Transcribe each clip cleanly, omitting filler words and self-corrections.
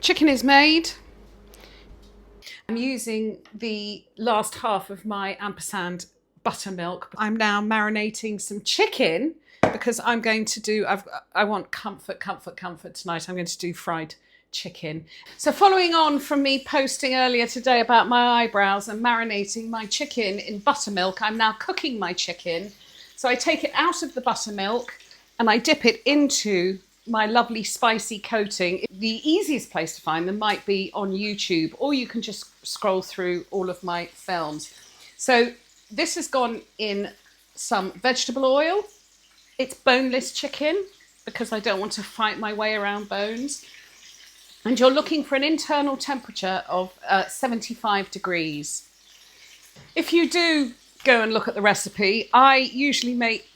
Chicken is made. I'm using the last half of my ampersand buttermilk. I'm now marinating some chicken because I'm going to do, I want comfort tonight. I'm going to do fried chicken. So following on from me posting earlier today about my eyebrows and marinating my chicken in buttermilk, I'm now cooking my chicken. So I take it out of the buttermilk and I dip it into my lovely spicy coating. The easiest place to find them might be on YouTube, or you can just scroll through all of my films. So this has gone in some vegetable oil. It's boneless chicken because I don't want to fight my way around bones. And you're looking for an internal temperature of 75 degrees. If you do go and look at the recipe, I usually make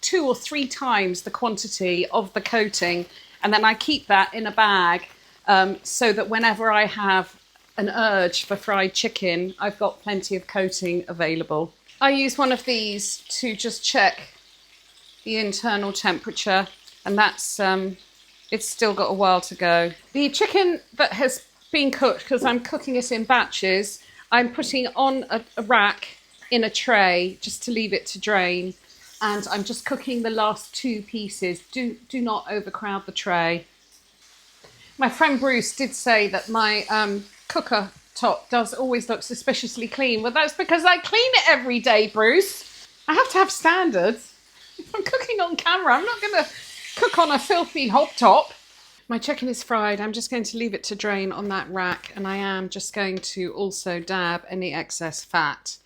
2 or 3 times the quantity of the coating, and then I keep that in a bag so that whenever I have an urge for fried chicken, I've got plenty of coating available. I use one of these to just check the internal temperature, and that's it's still got a while to go. The chicken that has been cooked, because I'm cooking it in batches, I'm putting on a rack in a tray just to leave it to drain. And I'm just cooking the last 2 pieces. Do not overcrowd the tray. My friend Bruce did say that my cooker top does always look suspiciously clean. Well, that's because I clean it every day, Bruce. I have to have standards. If I'm cooking on camera, I'm not going to cook on a filthy hob top. My chicken is fried. I'm just going to leave it to drain on that rack, and I am just going to also dab any excess fat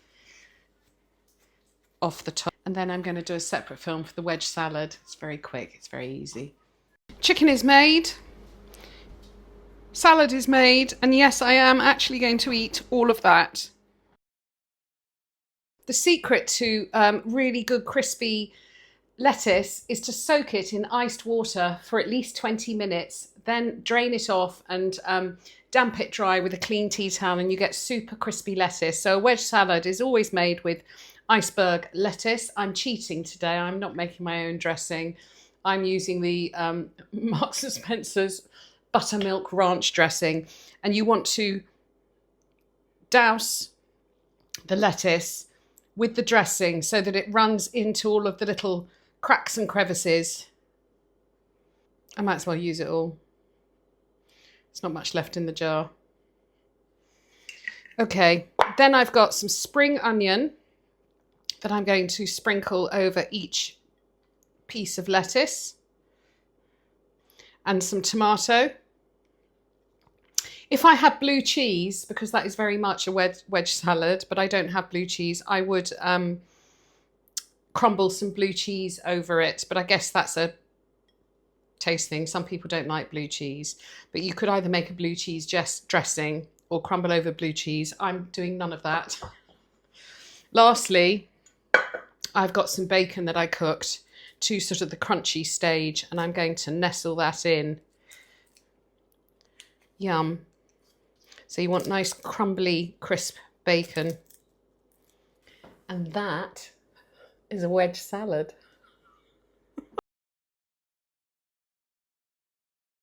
off the top. And then I'm going to do a separate film for the wedge salad. It's very quick, it's very easy. Chicken is made, salad is made, and yes, I am actually going to eat all of that. The secret to really good crispy lettuce is to soak it in iced water for at least 20 minutes, then drain it off and damp it dry with a clean tea towel, and you get super crispy lettuce. So a wedge salad is always made with iceberg lettuce. I'm cheating today. I'm not making my own dressing. I'm using the Marks and Spencer's buttermilk ranch dressing. And you want to douse the lettuce with the dressing so that it runs into all of the little cracks and crevices. I might as well use it all. There's not much left in the jar. Okay, then I've got some spring onion that I'm going to sprinkle over each piece of lettuce, and some tomato. If I had blue cheese, because that is very much a wedge salad, but I don't have blue cheese, I would crumble some blue cheese over it, but I guess that's a taste thing. Some people don't like blue cheese, but you could either make a blue cheese dressing or crumble over blue cheese. I'm doing none of that. Lastly, I've got some bacon that I cooked to sort of the crunchy stage, and I'm going to nestle that in. Yum. So you want nice crumbly, crisp bacon. And that is a wedge salad.